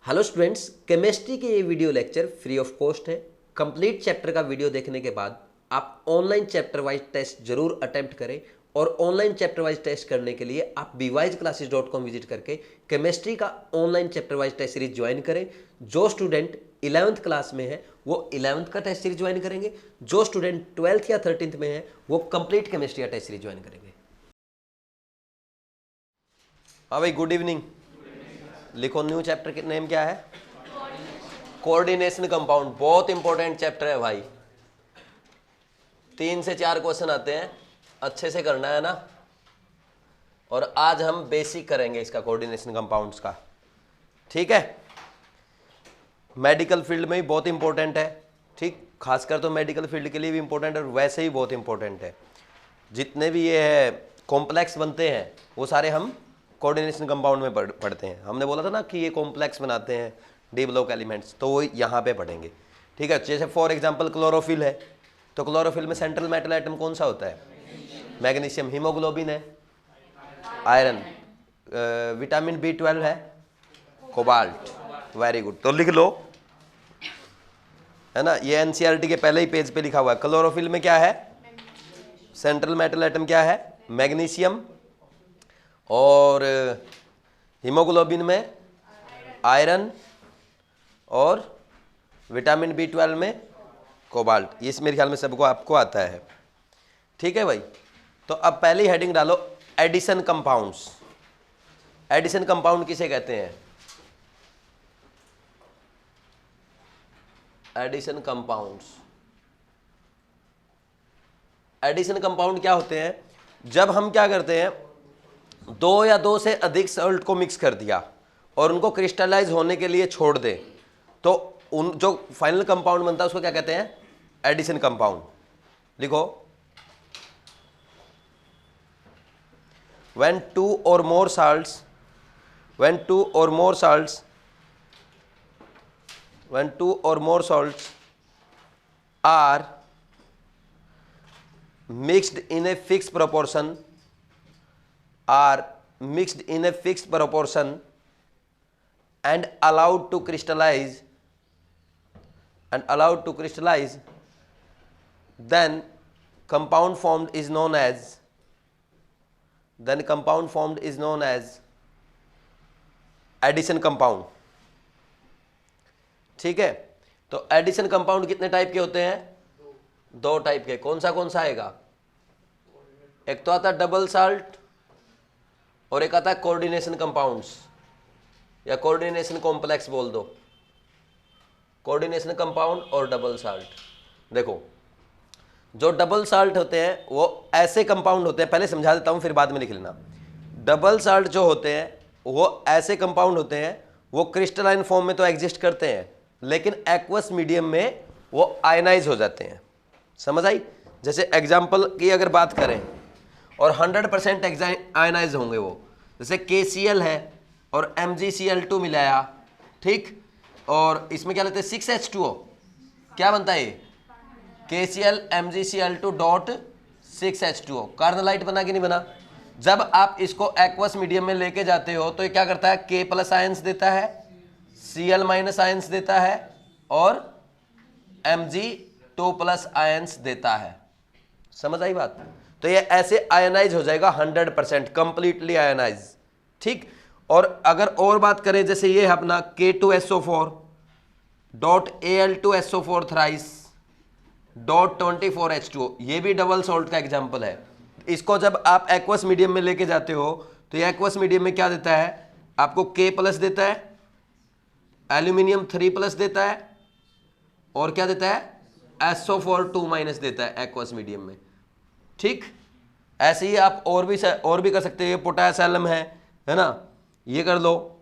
Hello students, chemistry के ये video lecture free of cost है। कंप्लीट चैप्टर का वीडियो देखने के बाद आप ऑनलाइन चैप्टर वाइज टेस्ट जरूर अटेम्प्ट करें और ऑनलाइन चैप्टर वाइज टेस्ट करने के लिए आप bwiseclasses.com विजिट करके केमिस्ट्री का online chapter wise test series join करें। जो स्टूडेंट 11th क्लास में है वो 11th का टेस्ट सीरीज ज्वाइन करेंगे, जो स्टूडेंट 12th या 13th में है वो कंप्लीट केमिस्ट्री का टेस्ट सीरीज ज्वाइन करेंगे। हाँ भाई, गुड इवनिंग। लिखो, न्यू चैप्टर का नेम क्या है? Coordination compound. बहुत इंपॉर्टेंट चैप्टर है भाई, 3 से 4 क्वेश्चन आते हैं, अच्छे से करना है ना। और आज हम बेसिक करेंगे इसका, कोऑर्डिनेशन कंपाउंड्स का। ठीक है, मेडिकल फील्ड में भी बहुत इंपॉर्टेंट है। ठीक, खासकर तो मेडिकल फील्ड के लिए भी इंपॉर्टेंट है और वैसे ही बहुत इंपॉर्टेंट है। जितने भी ये है कॉम्प्लेक्स बनते हैं वो सारे हम कोऑर्डिनेशन कंपाउंड में पढ़ते हैं। हमने बोला था ना कि ये कॉम्प्लेक्स बनाते हैं डी ब्लॉक एलिमेंट्स, तो वो यहाँ पे पढ़ेंगे। ठीक है, जैसे फॉर एग्जांपल क्लोरोफिल है, तो क्लोरोफिल में सेंट्रल मेटल आइटम कौन सा होता है? मैग्नीशियम। हीमोग्लोबिन है, आयरन। विटामिन B12 है, कोबाल्ट। वेरी गुड, तो लिख लो, है ना। ये NCERT के पहले ही पेज पे लिखा हुआ है। क्लोरोफिल में क्या है? सेंट्रल मेटल आइटम क्या है? मैग्नीशियम। और हीमोग्लोबिन में आयरन और विटामिन B12 में कोबाल्ट। ये मेरे ख्याल में सबको आपको आता है। ठीक है भाई, तो अब पहली हेडिंग डालो, एडिशन कंपाउंड्स। एडिशन कंपाउंड किसे कहते हैं? Addition compounds. एडिशन कंपाउंड क्या होते हैं? जब हम क्या करते हैं, 2 या 2 से अधिक सॉल्ट को मिक्स कर दिया और उनको क्रिस्टलाइज होने के लिए छोड़ दे, तो उन जो फाइनल कंपाउंड बनता है उसको क्या कहते हैं? Addition compound. लिखो, when two or more salts are mixed in a fixed proportion and allowed to crystallize, then compound formed is known as addition compound. ठीक है, तो एडिशन कंपाउंड कितने टाइप के होते हैं? 2 टाइप के। कौन सा आएगा? एक तो आता है डबल साल्ट और एक आता है कोऑर्डिनेशन कंपाउंड्स, या कोऑर्डिनेशन कॉम्प्लेक्स बोल दो। कोऑर्डिनेशन कंपाउंड और डबल साल्ट। देखो, जो डबल साल्ट होते हैं वो ऐसे कंपाउंड होते हैं, पहले समझा देता हूं फिर बाद में लिख लेना। डबल साल्ट जो होते हैं वो ऐसे कंपाउंड होते हैं, वो क्रिस्टलाइन फॉर्म में तो एग्जिस्ट करते हैं लेकिन एक्वस मीडियम में वो आयनाइज हो जाते हैं। समझ आई? जैसे एग्जाम्पल की अगर बात करें, और 100% आयनाइज होंगे वो, जैसे KCl है और MgCl2 मिलाया। ठीक, और इसमें क्या लेते हैं? 6H2O। क्या बनता है ये? KCl MgCl2 dot 6H2O। कार्नोलाइट बना कि नहीं बना? जब आप इसको एक्वस मीडियम में लेके जाते हो तो ये क्या करता है? K+ आयंस देता है, Cl- आयंस देता है और Mg2+ आयंस देता है। समझ आई बात? तो ये ऐसे आयनाइज हो जाएगा 100%, कंप्लीटली आयनाइज। ठीक, और अगर और बात करें, जैसे ये है अपना K2SO4 dot Al2SO4 thrice dot 24H2O, ये भी डबल सॉल्ट का एग्जाम्पल है। इसको जब आप एक्वस मीडियम में लेके जाते हो तो ये एक्वस मीडियम में क्या देता है? आपको K+ देता है, एल्यूमिनियम 3+ देता है, और क्या देता है? SO4 2- देता है एक्वस मीडियम में। ठीक, ऐसे ही आप और भी कर सकते हैं। पोटास एलम है ना, ये कर लो,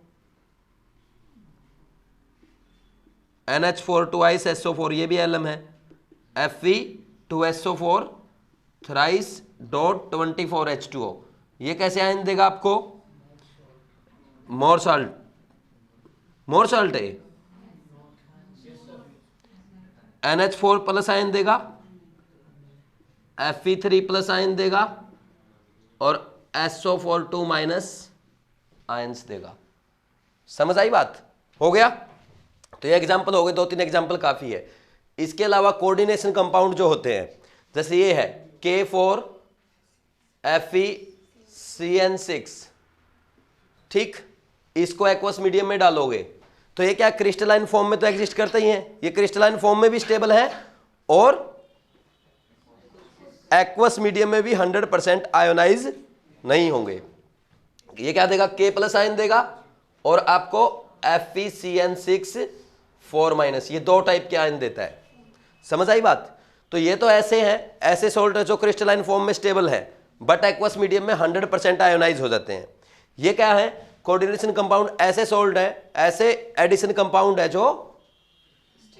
NH4 2 SO4, ये भी एलम है, Fe2SO4 थ्राइस डॉट 24H2O। ये कैसे आयन देगा आपको? मोर साल्ट है। NH4+ आयन देगा, Fe3+ आयन देगा और SO4 2- आयंस देगा। समझ आई बात? हो गया। तो ये एग्जाम्पल हो गए, 2-3 एग्जाम्पल काफी है। इसके अलावा कोऑर्डिनेशन कंपाउंड जो होते हैं, जैसे ये है K4FeCN6, ठीक, इसको एक्वस मीडियम में डालोगे तो ये क्या क्रिस्टलाइन फॉर्म में तो एग्जिस्ट करते ही है, ये क्रिस्टलाइन फॉर्म में भी स्टेबल है और एक्वस मीडियम में भी 100% आयोनाइज नहीं होंगे। ये क्या देगा, K+ आयन देगा और आपको FeCN6 4-, ये 2 टाइप के आयन देता है। समझ आई बात। तो ये तो ऐसे हैं, ऐसे सोल्ट जो क्रिस्टलाइन फॉर्म में स्टेबल है बट एक्वस मीडियम में 100% आयोनाइज हो जाते हैं। ये क्या है, कोऑर्डिनेशन कंपाउंड, ऐसे सोल्ट है, ऐसे एडिशन कंपाउंड है जो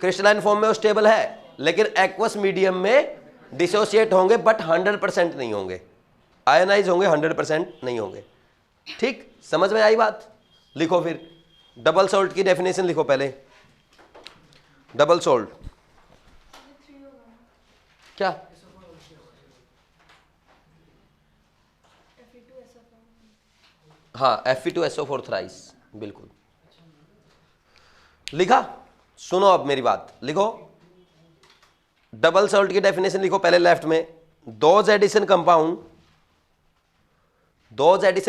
क्रिस्टलाइन फॉर्म में वो स्टेबल है लेकिन एक्वस मीडियम में डिसोसिएट होंगे बट 100% नहीं होंगे, आयोनाइज होंगे 100% नहीं होंगे। ठीक, समझ में आई बात। लिखो फिर डबल सोल्ट की डेफिनेशन लिखो पहले। डबल सोल्ट क्या, हाँ Fe2SO4 थ्राइस, बिल्कुल लिखा। सुनो अब मेरी बात, लिखो डबल सॉल्ट की डेफिनेशन लिखो पहले लेफ्ट में। Those addition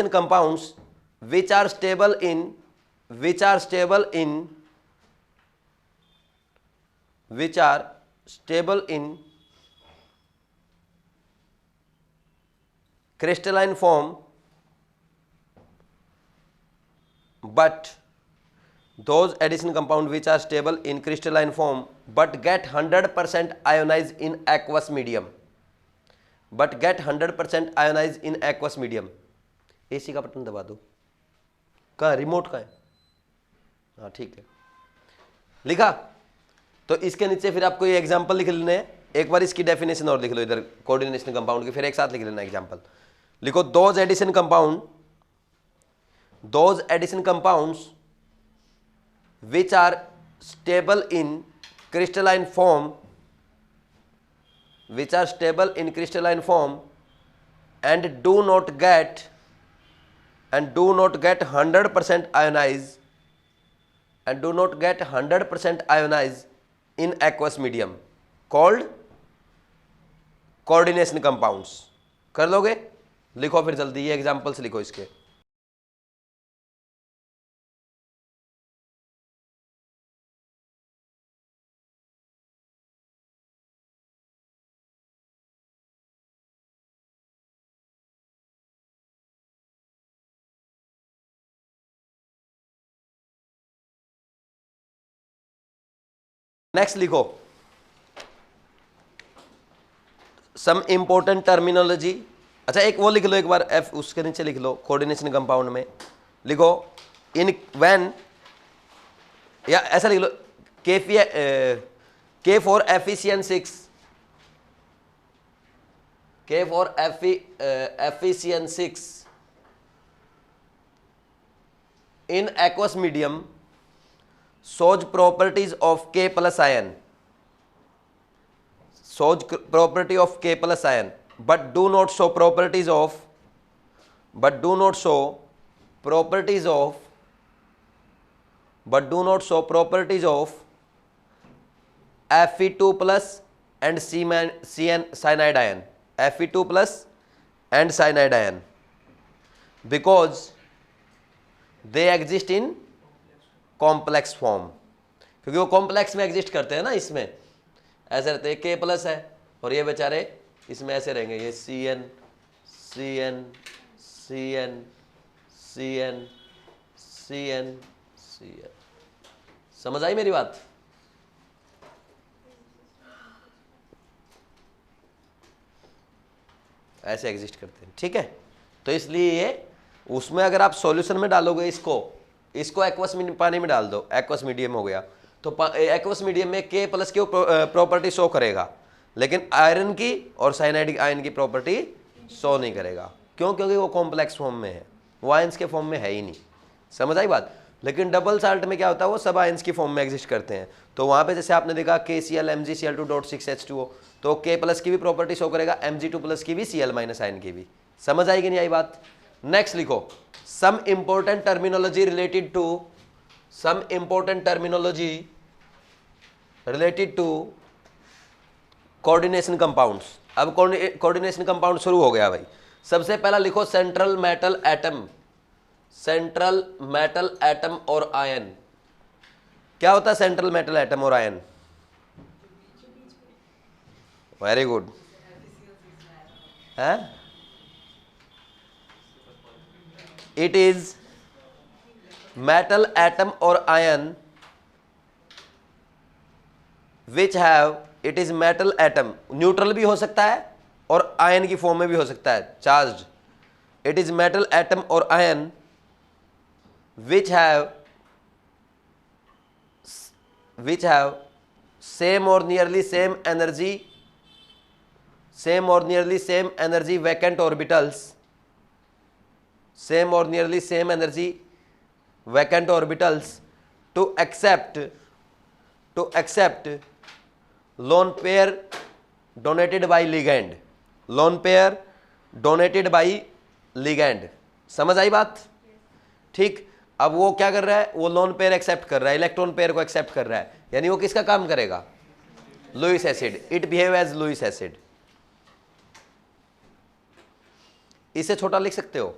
compounds which are stable in crystalline form but those addition compound which are stable in crystalline form but get 100% ionized in aqueous medium, AC का बटन दबा दो। कहाँ remote का है, हाँ ठीक है, लिखा। तो इसके नीचे फिर आपको ये एग्जांपल लिख लेने हैं, एक बार इसकी डेफिनेशन और लिख लो इधर कोऑर्डिनेशन कंपाउंड की, फिर एक साथ लिख लेना एग्जांपल। लिखो those addition compounds which are stable in crystalline form and do not get 100% ionized in aqueous medium called coordination compounds। कर लोगे, लिखो फिर जल्दी ये एग्जांपल्स लिखो इसके। नेक्स्ट लिखो सम इंपोर्टेंट टर्मिनोलॉजी। अच्छा एक वो लिख लो एक बार, एफ उसके नीचे लिख लो कोऑर्डिनेशन कंपाउंड में, लिखो इन व्हेन, या ऐसा लिख लो K4FeCN6 in aqueous medium shows properties of K+ ion, but do not show properties of Fe2+ and cyanide ion, because they exist in complex form, क्योंकि वो कॉम्प्लेक्स में एग्जिस्ट करते हैं ना, इसमें ऐसे रहते हैं, K+ है और ये बेचारे इसमें ऐसे रहेंगे, ये CN CN CN CN CN CN। समझ आई मेरी बात। ऐसे एग्जिस्ट करते हैं, ठीक है। तो इसलिए ये उसमें अगर आप सॉल्यूशन में डालोगे इसको एक्वस पानी में डाल दो, एक्वस मीडियम हो गया, तो एक्वस मीडियम में K+ की प्रॉपर्टी शो करेगा लेकिन आयरन की और साइनाइडिक आयन की प्रॉपर्टी शो नहीं करेगा। क्यों? क्योंकि वो कॉम्प्लेक्स फॉर्म में है, वो आयंस के फॉर्म में है ही नहीं। समझ आई बात। लेकिन डबल साल्ट में क्या होता है, वो सब आयंस की फॉर्म में एग्जिस्ट करते हैं। तो वहाँ पे जैसे आपने देखा KCl MgCl2.6H2O, तो K+ की भी प्रॉपर्टी शो करेगा, Mg2+ की भी, Cl- आयन की भी। समझ आएगी नहीं आई बात। नेक्स्ट लिखो some important terminology related to some important terminology related to coordination compounds. अब कोऑर्डिनेशन कंपाउंड शुरू हो गया भाई. सबसे पहला लिखो central metal atom. Central metal atom और आयन. क्या होता है सेंट्रल मेटल एटम और आयन? Very good. है इट इज मेटल एटम और ion which have, it is metal atom, neutral भी हो सकता है और आयन की फॉर्म में भी हो सकता है, charged. It is metal atom और ion which have same or nearly same energy, same or nearly same energy vacant orbitals, same or nearly same energy vacant orbitals to accept lone pair donated by ligand. lone pair donated by ligand. समझ आई बात? ठीक. अब वो क्या कर रहा है? वो लोन पेयर एक्सेप्ट कर रहा है, इलेक्ट्रॉन पेयर को एक्सेप्ट कर रहा है, यानी वो किसका काम करेगा? Lewis acid. It behave as Lewis acid. इसे छोटा लिख सकते हो,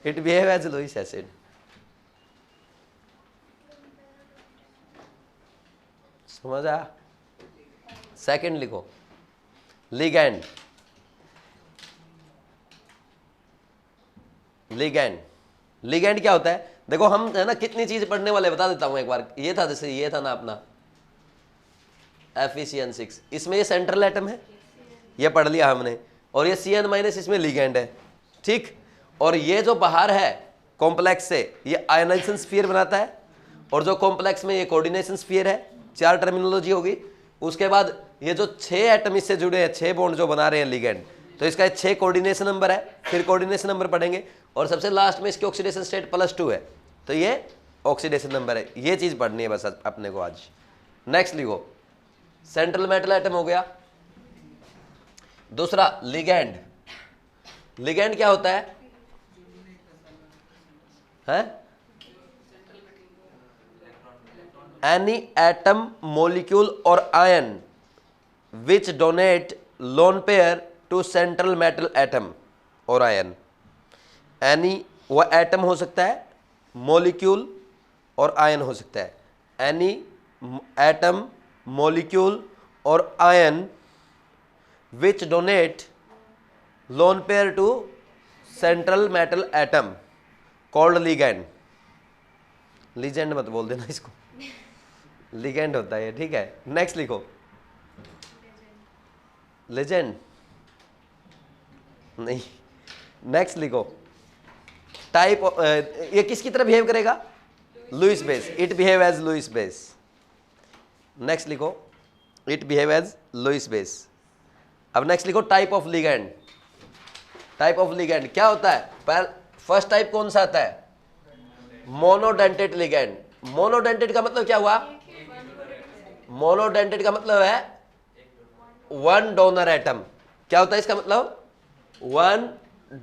it behave as Lewis acid. समझ आया? सेकंड लिखो लिगैंड. लिगैंड क्या होता है? देखो हम है ना कितनी चीज पढ़ने वाले, बता देता हूं एक बार. ये था, जैसे ये था ना अपना FeCN6, इसमें ये सेंट्रल एटम है, ये पढ़ लिया हमने, और ये Cn- इसमें लिगैंड है. ठीक. और ये जो बाहर है कॉम्प्लेक्स से, ये आयनाइजेशन स्फीयर बनाता है, और जो कॉम्प्लेक्स में ये कोऑर्डिनेशन स्फीयर है. 4 टर्मिनोलॉजी होगी. उसके बाद ये जो 6 एटम इससे जुड़े हैं, 6 बॉन्ड जो बना रहे हैं लिगैंड, तो इसका 6 कोऑर्डिनेशन नंबर है. फिर कोऑर्डिनेशन नंबर पढ़ेंगे, और सबसे लास्ट में इसकी ऑक्सीडेशन स्टेट +2 है, तो ये ऑक्सीडेशन नंबर है. ये चीज पढ़नी है बस अपने को आज. नेक्स्ट लिखो सेंट्रल मेटल एटम हो गया. दूसरा लिगैंड. लिगैंड क्या होता है? एनी एटम, मोलिक्यूल और ion which donate lone pair to central metal atom और आयन. एनी, वह एटम हो सकता है, मोलिक्यूल और आयन हो सकता है. एनी एटम, मोलिक्यूल और ion which donate lone pair to central metal atom called ligand. Legend मत बोल देना इसको, लिगैंड होता है. ठीक है. नेक्स्ट लिखो लेजेंड नहीं. नेक्स्ट लिखो टाइप. ये किसकी तरह बिहेव करेगा? Lewis base. It behave as Lewis base. Next लिखो it behave as Lewis base. अब नेक्स्ट लिखो type of ligand. Type of ligand क्या होता है? फर्स्ट टाइप कौन सा आता है? Monodentate ligand. मोनोडेंटेट का मतलब क्या हुआ? मोनोडेंटेट का मतलब है वन डोनर एटम. क्या होता है इसका मतलब? One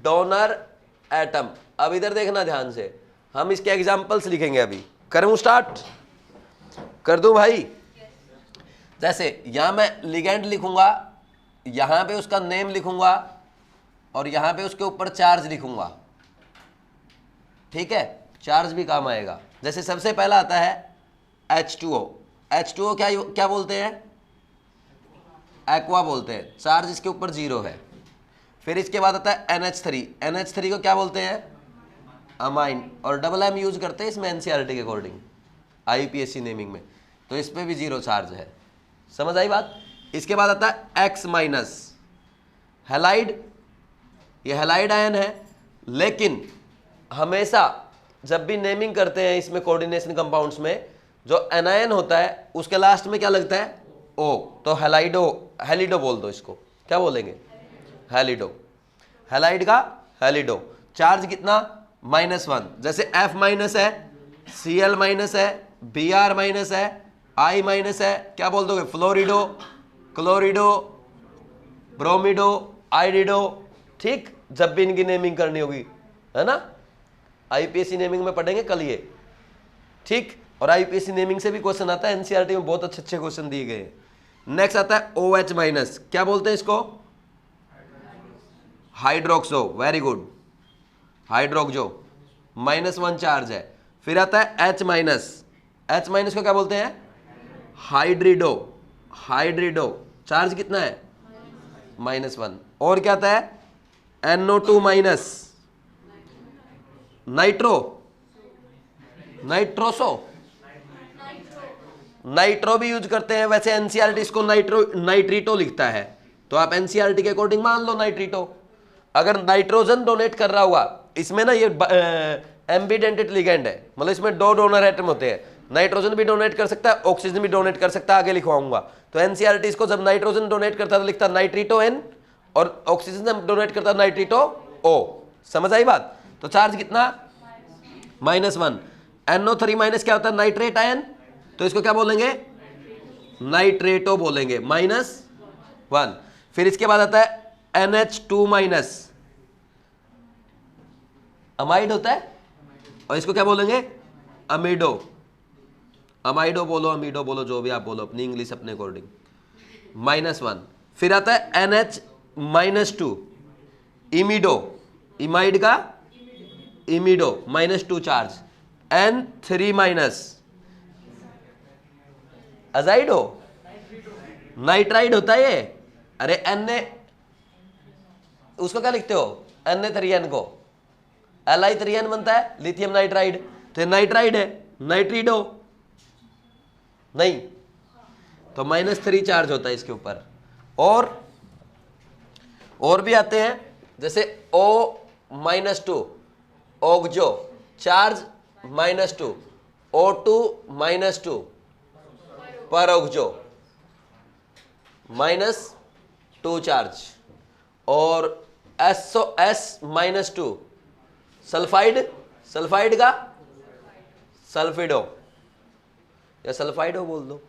donor atom. अब इधर देखना ध्यान से, हम इसके एग्जांपल्स लिखेंगे. अभी करूं स्टार्ट? कर दूं भाई? जैसे यहां मैं लिगैंड लिखूंगा, यहां पे उसका नेम लिखूंगा, और यहां पे उसके ऊपर चार्ज लिखूंगा. ठीक है. चार्ज भी काम आएगा. जैसे सबसे पहला आता है H2O. H2O क्या बोलते हैं? एक्वा बोलते हैं. चार्ज इसके ऊपर 0 है. फिर इसके बाद आता है NH3. NH3 को क्या बोलते हैं? अमाइन. और MM यूज करते हैं इसमें NCERT के अकॉर्डिंग, IUPAC नेमिंग में, तो इस पे भी 0 चार्ज है. समझ आई बात? इसके बाद आता है X-, हैलाइड. ये हैलाइड आयन है, लेकिन हमेशा जब भी नेमिंग करते हैं इसमें कोऑर्डिनेशन कंपाउंड्स में, जो एनायन होता है उसके लास्ट में क्या लगता है? O. तो हेलिडो बोल दो इसको. क्या बोलेंगे? हेलिडो. हैलाइड का हेलिडो. चार्ज कितना? -1. जैसे F- है, Cl- है, Br- है, I- है, क्या बोल दोगे? फ्लोरिडो, क्लोरिडो, ब्रोमिडो, आइडिडो. ठीक. जब भी इनकी नेमिंग करनी होगी, है ना. आईपीएससी नेमिंग में पढ़ेंगे कल ये, ठीक। और आईपीएससी नेमिंग से भी क्वेश्चन आता है, एनसीईआरटी में बहुत अच्छे अच्छे क्वेश्चन दिए गए हैं। नेक्स्ट आता है OH माइनस, क्या बोलते हैं इसको? Hydroxo, very good, hydroxo, -1 charge है। फिर आता है H माइनस, H माइनस को क्या बोलते हैं? हाइड्रिडो, हाइड्रिडो, चार्ज कितना है? -1। और क्या आता है? NO2 minus, nitro, nitroso, nitro भी यूज करते हैं। वैसे एनसीईआरटी इसको नाइट्रीटो लिखता है, तो आप एनसीईआरटी के अकॉर्डिंग मान लो नाइट्रीटो। अगर नाइट्रोजन डोनेट कर रहा हुआ, इसमें ना ये एम्बिडेंटेड लिगेंड है, मतलब इसमें 2 डोनर एटम होते हैं, नाइट्रोजन भी डोनेट कर सकता है, ऑक्सीजन भी डोनेट कर सकता है, आगे लिखवाऊंगा। तो एनसीईआरटी इसको जब नाइट्रोजन डोनेट करता है तो लिखता नाइट्रीटो N, और ऑक्सीजन डोनेट करता है नाइट्रीटो O। समझ आई बात? तो चार्ज कितना? -1। NO3 माइनस क्या होता है? नाइट्रेट आयन, तो इसको क्या बोलेंगे? नाइट्रेटो बोलेंगे, -1। फिर इसके बाद आता है NH2 माइनस, अमाइड होता है, और इसको क्या बोलेंगे? अमीडो, अमाइडो बोलो, अमीडो बोलो, जो भी आप बोलो, अपनी इंग्लिश अपने अकॉर्डिंग, -1। फिर आता है NH-2, इमिडो, इमाइड का इमिडो, -2 चार्ज। N3 माइनस, अजाइडो, नाइट्राइड होता है ये। अरे Na, उसको क्या लिखते हो? Na3N को, Li3N बनता है, लिथियम नाइट्राइड, तो नाइट्राइड है, नाइट्रीडो नहीं, तो -3 चार्ज होता है इसके ऊपर। और भी आते हैं, जैसे O-2, ओक्जो, चार्ज -2, O2 -2, परोक्जो, -2 चार्ज। और SO2, सल्फाइड, सल्फाइड का सल्फिडो, या सल्फाइडो बोल दो।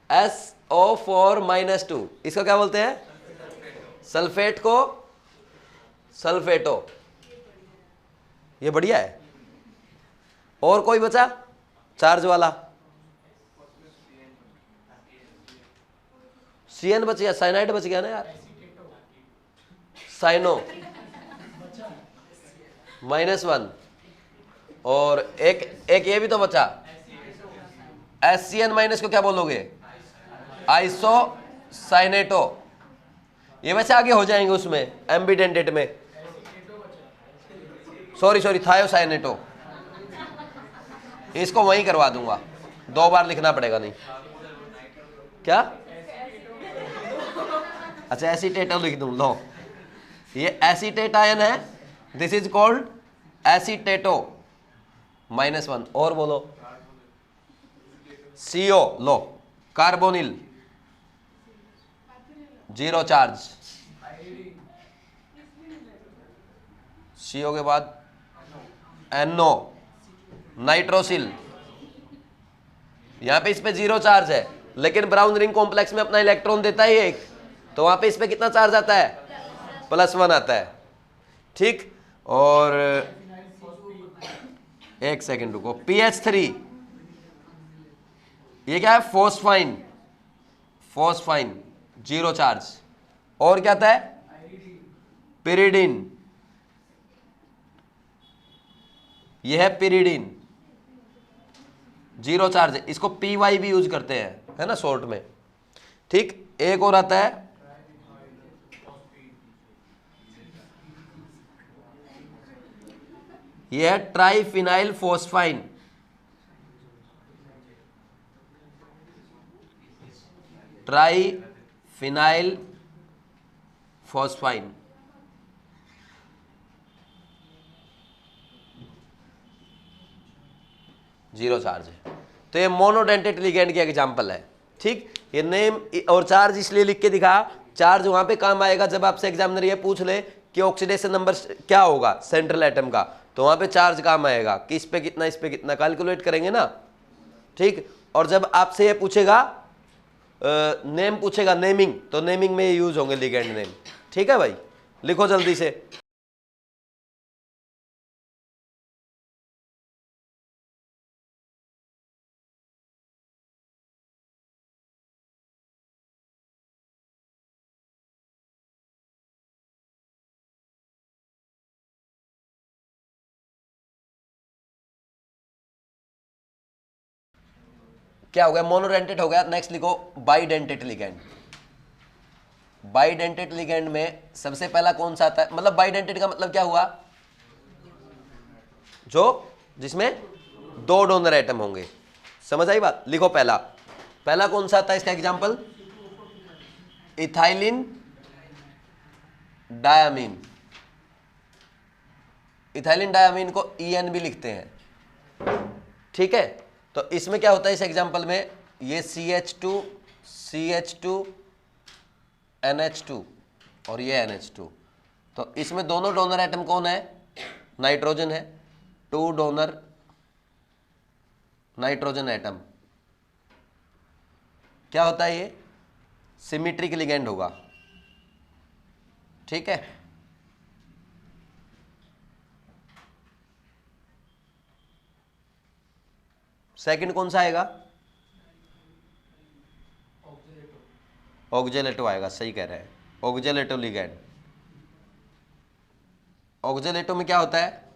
SO4 -2, इसको क्या बोलते हैं? सल्फेट को सल्फेटो, ये बढ़िया है। और कोई बचा चार्ज वाला? CN बच गया, साइनाइड बच गया ना यार, साइनो, -1। और एक ये भी तो बचा, SCN माइनस को क्या बोलोगे? आइसोसाइनेटो। ये वैसे आगे हो जाएंगे उसमें, एम्बिडेंटेट में, सॉरी थायोसाइनेटो, इसको वहीं करवा दूंगा, 2 बार लिखना पड़ेगा नहीं। क्या? अच्छा, एसीटेटो लिख दूं, लो, ये एसीटेट आयन है, दिस इज कॉल्ड एसीटेटो, -1। और बोलो, CO, लो, कार्बोनिल, 0 चार्ज। CO के बाद NO, नाइट्रोसिल, यहां पे इस पे 0 चार्ज है, लेकिन ब्राउन रिंग कॉम्प्लेक्स में अपना इलेक्ट्रॉन देता है एक, तो वहां पे इस पे कितना चार्ज आता है? +1 आता है, ठीक। और एक सेकंड रुको, PH3, ये क्या है? Phosphine, phosphine, 0 charge. और क्या आता है? पिरिडिन, ये है पिरिडिन, 0 चार्ज। इसको PY भी यूज करते हैं, है ना, शॉर्ट में, ठीक। एक और आता है, यह है triphenyl phosphine, triphenyl phosphine, zero charge है। तो ये मोनोडेंटेट लिगेंड की एग्जांपल है, ठीक। ये नेम और चार्ज इसलिए लिख के दिखा, चार्ज वहां पे काम आएगा जब आपसे एग्जामिनर ये पूछ ले कि ऑक्सीडेशन नंबर क्या होगा सेंट्रल एटम का, तो वहां पे चार्ज काम आएगा कि इस पे कितना, इस पे कितना, कैलकुलेट करेंगे ना, ठीक। और जब आपसे ये पूछेगा नेम पूछेगा, नेमिंग, तो नेमिंग में यूज होंगे लिगेंड नेम, ठीक है भाई। लिखो जल्दी से। क्या हो गया, मोनोडेंटेट हो गया। नेक्स्ट लिखो बाइडेंटेट लिगेंड। बाइडेंटेट लिगेंड में सबसे पहला कौन सा आता है, मतलब बाइडेंटेट का मतलब क्या हुआ, जो जिसमें दो डोनर एटम होंगे। समझ आई बात। लिखो पहला, पहला कौन सा आता है इसका example, ethylene diamine. Ethylene diamine को EN भी लिखते हैं, ठीक है। तो इसमें क्या होता है इस एग्जांपल में, ये CH2 CH2 NH2 और ये NH2। तो इसमें दोनों डोनर एटम कौन है, नाइट्रोजन है, 2 डोनर नाइट्रोजन एटम। क्या होता है ये, सिमेट्रिक लिगेंड होगा, ठीक है। सेकंड कौन सा आएगा, ऑक्जेलेटो आएगा, सही कह रहे हैं, ऑक्जेलेटो लिगेंड। ऑक्जेलेटो में क्या होता है,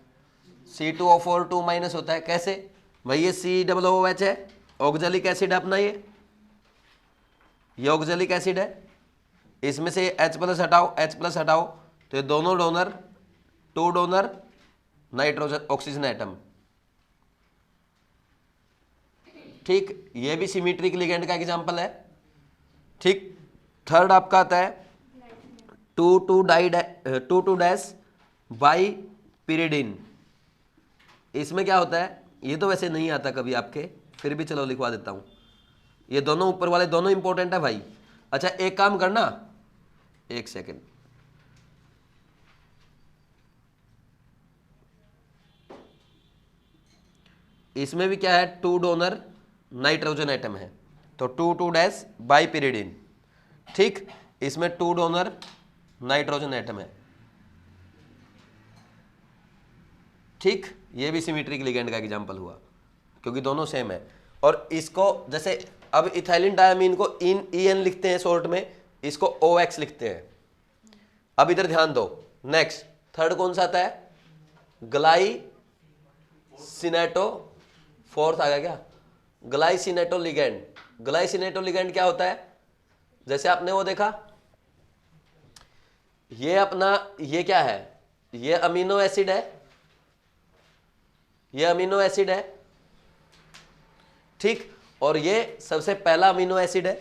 C2O4 2- होता है। कैसे भाई, ये COOH है, ऑक्जेलिक एसिड है अपना, ये ऑक्जेलिक एसिड है, इसमें से H+ हटाओ, H+ हटाओ, तो ये दोनों donor, 2 donor nitrogen oxygen atom, ठीक। ये भी सिमेट्रिक लिगेंड का एग्जांपल है, ठीक। थर्ड आपका आता है 2,2 डैश बाई पिरिडिन। इसमें क्या होता है, ये तो वैसे नहीं आता कभी आपके, फिर भी चलो लिखवा देता हूं। ये दोनों ऊपर वाले दोनों इंपॉर्टेंट है भाई। अच्छा एक काम करना, एक सेकेंड, इसमें भी क्या है, 2 डोनर नाइट्रोजन एटम है, तो 2,2 डैश बाई पिरिडिन, ठीक। इसमें 2 डोनर नाइट्रोजन एटम है, ठीक। ये भी सिमेट्रिक लिगेंड का एग्जांपल हुआ, क्योंकि दोनों सेम है। और इसको जैसे अब इथाइलिन डायमीन को EN लिखते हैं शॉर्ट में, इसको OX लिखते हैं। अब इधर ध्यान दो, नेक्स्ट थर्ड कौन सा आता है, ग्लाइसिनेटो, फोर्थ आ गया क्या, ग्लाइसिनेटो लिगेंड। ग्लाइसिनेटो लिगेंड क्या होता है, जैसे आपने वो देखा, ये अपना, ये क्या है, ये अमीनो एसिड है, ये अमीनो एसिड है, ठीक। और ये सबसे पहला अमीनो एसिड है,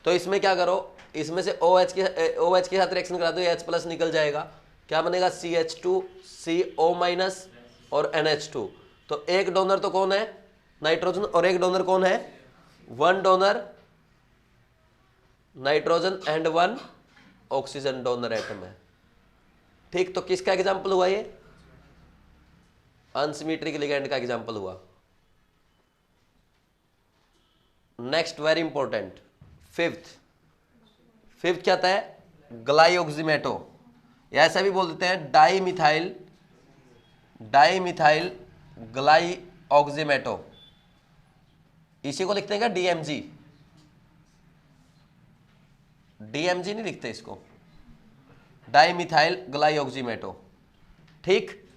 तो इसमें क्या करो, इसमें से OH के साथ रिएक्शन करा दो, ये H+ निकल जाएगा, क्या बनेगा, CH2 CO- और NH2। तो एक डोनर तो कौन है, नाइट्रोजन, और एक डोनर कौन है, 1 donor nitrogen and 1 oxygen donor atom है, ठीक। तो किसका एग्जांपल हुआ, ये अनसिमेट्रिक लिगेंड का एग्जांपल हुआ। नेक्स्ट वेरी इंपॉर्टेंट, फिफ्थ क्या आता है, ग्लाइओक्सीमेटो, या ऐसा भी बोल देते हैं डाईमिथाइल ग्लाइऑक्सीमेटो। इसी को लिखते हैं क्या, DMG नहीं लिखते इसको, डाईमिथाइल ग्लाइऑक्सीमेटो, ठीक।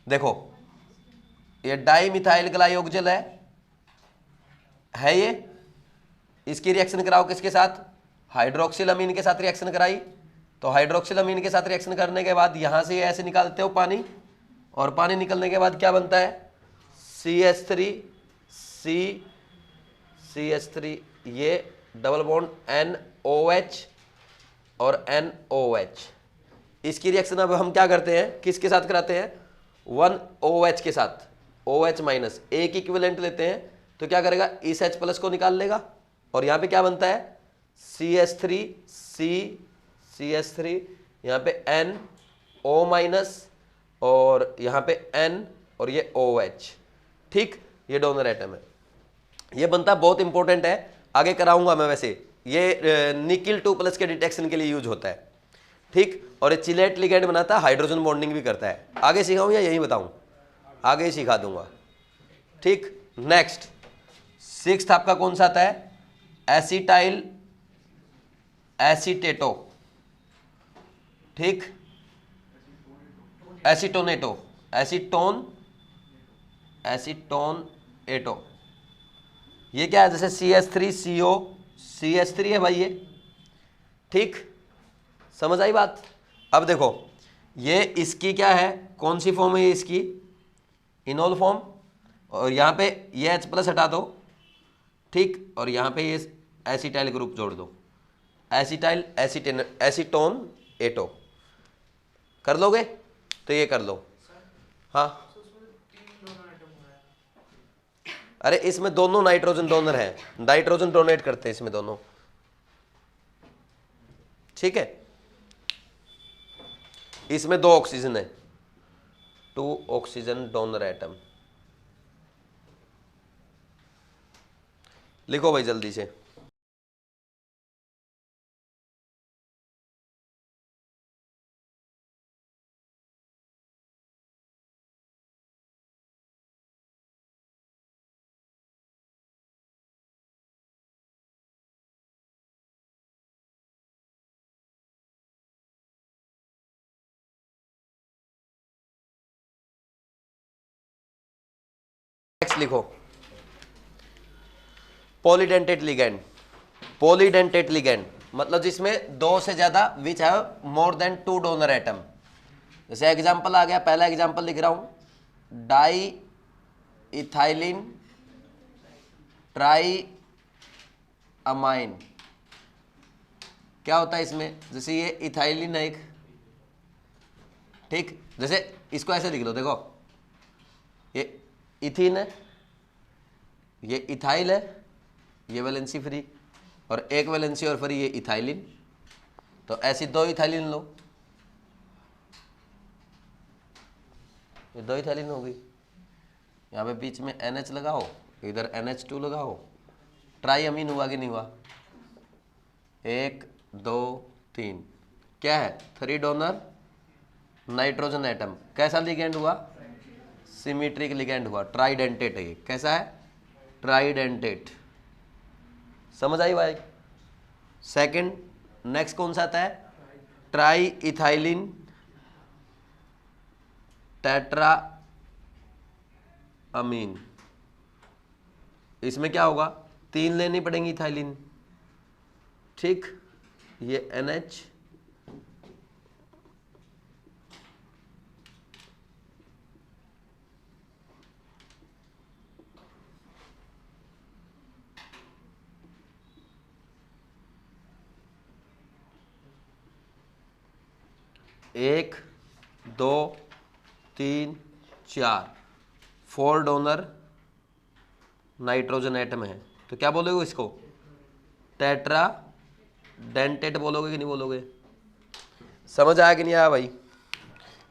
देखो ये डाईमिथाइल ग्लाइऑक्सिल है ये, इसकी रिएक्शन कराओ किसके साथ, हाइड्रोक्सिल अमीन के साथ रिएक्शन कराई, तो हाइड्रोक्सिल अमीन के साथ रिएक्शन करने के बाद यहां से ऐसे निकालते हो पानी, और पानी निकलने के बाद क्या बनता है, CH3 ये डबल बॉन्ड NOH और NOH। इसकी रिएक्शन अब हम क्या करते हैं, किसके साथ कराते हैं, 1OH के साथ, OH- एक इक्विवेलेंट लेते हैं, तो क्या करेगा, इस H+ को निकाल लेगा, और यहां पे क्या बनता है, CH3 यहां पे NO- और यहां पे N और ये OH, ठीक। ये डोनर एटम है, ये बनता बहुत इंपॉर्टेंट है, आगे कराऊंगा मैं। वैसे ये निकिल 2+ के डिटेक्शन के लिए यूज होता है, ठीक। और ये चिलेट लिगेंड बनाता है, हाइड्रोजन बॉन्डिंग भी करता है। आगे सिखाऊं या यही बताऊं, आगे ही सिखा दूंगा, ठीक। नेक्स्ट सिक्स्थ आपका कौन सा आता है, एसिटाइल एसीटेटो, ठीक। एसीटोनेटो, एसीटोन एटो, ये क्या है, जैसे CH3CO, CH3 है भाई ये, ठीक, समझ आई बात। अब देखो ये इसकी क्या है, कौन सी फॉर्म है ये इसकी, इनोल फॉर्म, और यहाँ पे ये H+ हटा दो, ठीक, और यहाँ पे ये एसिटाइल ग्रुप जोड़ दो, एसिटाइल एसीटोन एटो, कर लोगे तो ये कर लो। हाँ, अरे इसमें दोनों नाइट्रोजन डोनर हैं, नाइट्रोजन डोनेट करते हैं इसमें दोनों, ठीक है। इसमें 2 ऑक्सीजन है, 2 ऑक्सीजन डोनर एटम, लिखो भाई जल्दी से। नेक्स्ट लिखो, पॉलीडेंटेट लिगैंड। पॉलीडेंटेट लिगैंड मतलब जिसमें 2 से ज्यादा which have more than 2 donor atom. जैसे एग्जांपल आ गया, पहला एग्जांपल लिख रहा हूं, डाई इथाइलिन ट्राई अमाइन। क्या होता है इसमें, जैसे ये इथाइलिन है एक, ठीक, जैसे इसको ऐसे लिख लो, देखो ये इथीन है, ये इथाइल है, ये वैलेंसी फ्री, और एक वैलेंसी और फ्री ये इथाइलिन, तो ऐसी 2 इथाइलिन लो, ये 2 इथाइलिन हो गई। यहाँ पे बीच में NH लगाओ, इधर NH2 लगाओ, ट्राई अमीन हुआ कि नहीं हुआ, 1 2 3, क्या है 3 डोनर नाइट्रोजन एटम। कैसा लिगेंड हुआ, सिमेट्रिक लिगेंड हुआ, ट्राइडेंटेट है ये, कैसा है, ट्राइडेंटेट, समझ आई भाई। सेकंड, नेक्स्ट कौन सा आता है, ट्राई इथाइलिन टेट्रा अमीन। इसमें क्या होगा, 3 लेनी पड़ेंगी इथाइलिन, ठीक, ये NH, एक 2 3 4 4 डोनर नाइट्रोजन एटम है, तो क्या बोलोगे इसको, टेट्रा डेंटेट बोलोगे कि नहीं बोलोगे। समझ आया कि नहीं आया भाई।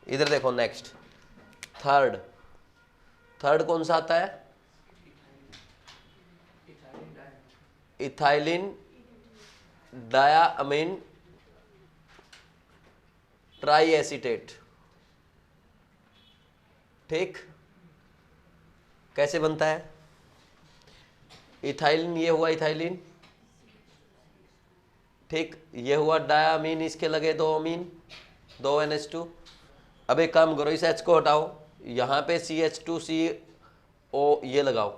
इधर देखो नेक्स्ट, थर्ड, थर्ड कौन सा आता है, इथाइलिन डाया अमीन ट्राई एसीटेट, ठीक, कैसे बनता है, इथाइलिन ये हुआ इथाइलिन, ठीक, ये हुआ डायामीन, इसके लगे 2 अमीन, 2 NH2। अब एक काम करो, इस H को हटाओ, यहाँ पे CH2CO ये लगाओ,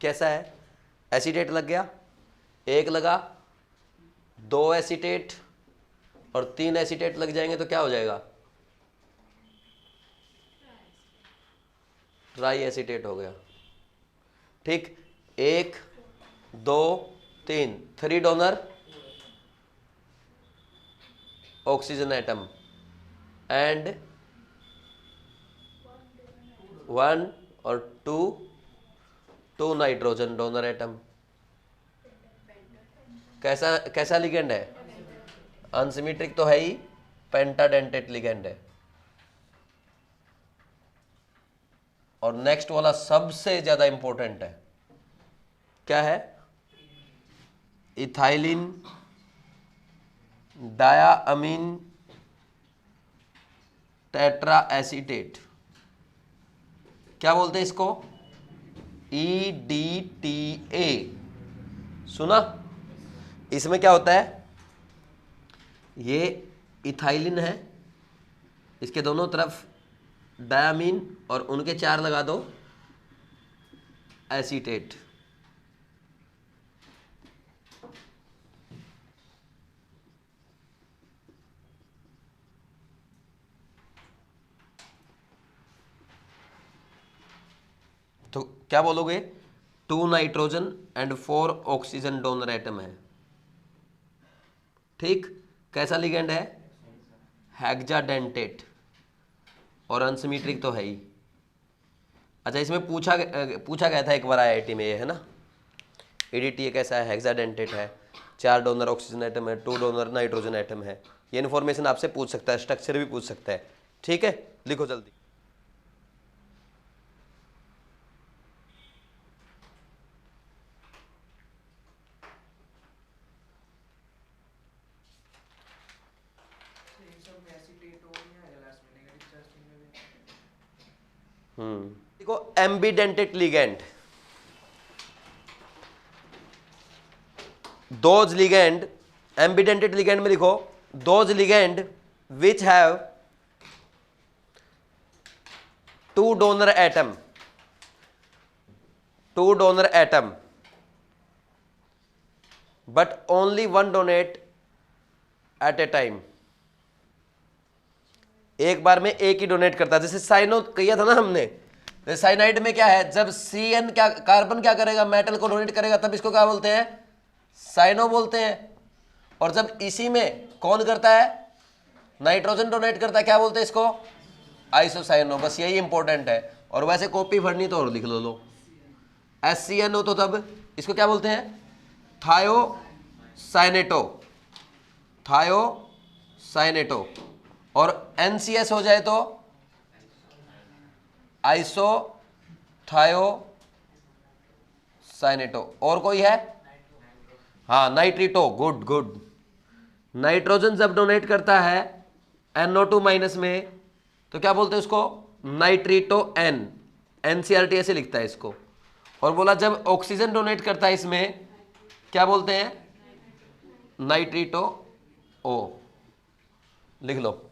कैसा है, एसीटेट लग गया, 1 लगा, 2 एसीटेट और 3 एसीटेट लग जाएंगे तो क्या हो जाएगा, ट्राई एसीटेट हो गया, ठीक, 1 2 3 3 डोनर ऑक्सीजन एटम एंड 1 और 2 नाइट्रोजन डोनर एटम। कैसा कैसा लिगेंड है, अनसिमेट्रिक तो है ही, पेंटाडेंटेट लिगेंड है। और नेक्स्ट वाला सबसे ज्यादा इंपॉर्टेंट है, क्या है, इथाइलिन डायाअमीन टेट्रा एसीटेट, क्या बोलते हैं इसको, EDTA। सुना, इसमें क्या होता है, ये इथाइलिन है, इसके दोनों तरफ डायामीन और उनके 4 लगा दो एसीटेट, तो क्या बोलोगे, 2 nitrogen and 4 oxygen donor atom है। ठीक, कैसा लिगेंड है, हेक्साडेंटेट, और अनसिमेट्रिक तो है ही। अच्छा, इसमें पूछा गया था एक बार आईआईटी में, ये है ना, एडीटी कैसा है, हेक्साडेंटेट है, 4 डोनर ऑक्सीजन एटम है, 2 डोनर नाइट्रोजन एटम है। ये इन्फॉर्मेशन आपसे पूछ सकता है, स्ट्रक्चर भी पूछ सकता है। ठीक है, लिखो जल्दी। देखो ambidentate ligand, those ligand, ambidentate ligand में लिखो those ligand which have 2 donor atom, 2 donor atom but only 1 donate at a time. एक बार में एक ही डोनेट करता है, जैसे साइनो किया था ना हमने। साइनाइड में क्या है, जब CN क्या कार्बन क्या करेगा, मेटल को डोनेट करेगा, तब इसको क्या बोलते हैं, साइनो बोलते हैं। और जब इसी में कौन करता है, नाइट्रोजन डोनेट करता है, क्या बोलते हैं इसको, आइसोसाइनो। बस यही इंपॉर्टेंट है। और वैसे कॉपी भरनी तो और लिख लो SCN हो तो तब इसको क्या बोलते हैं, थायोसाइनेटो, थायोसाइनेटो। और NCS हो जाए तो आइसोथायोसाइनेटो। और कोई है, हाँ नाइट्रीटो, गुड गुड। नाइट्रोजन जब डोनेट करता है NO2 माइनस में तो क्या बोलते हैं उसको, नाइट्रीटो N, NCRT ऐसे लिखता है इसको। और बोला जब ऑक्सीजन डोनेट करता है इसमें क्या बोलते हैं, नाइट्रीटो O, लिख लो।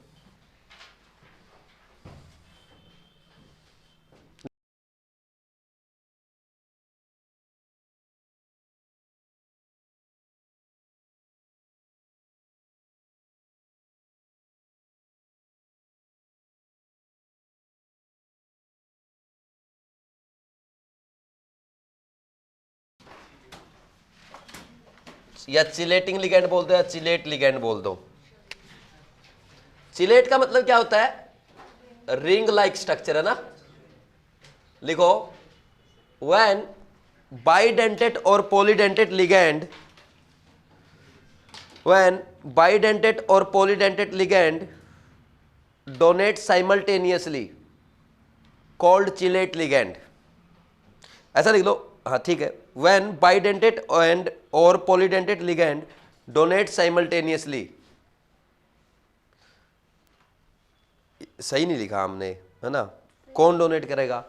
या चिलेटिंग लिगेंड बोलते हैं, चिलेट लिगेंड बोल दो। चिलेट का मतलब क्या होता है, रिंग लाइक स्ट्रक्चर है ना। लिखो व्हेन बाइडेंटेट और पॉलीडेंटेट लिगेंड, व्हेन बाइडेंटेट और polydentate ligand donate simultaneously called chelate ligand. ऐसा लिख लो, हाँ ठीक है। व्हेन बाइडेंटेट एंड और पॉलीडेंटेट लिगेंड डोनेट साइमल्टेनियसली, सही नहीं लिखा हमने, है ना, कौन डोनेट करेगा,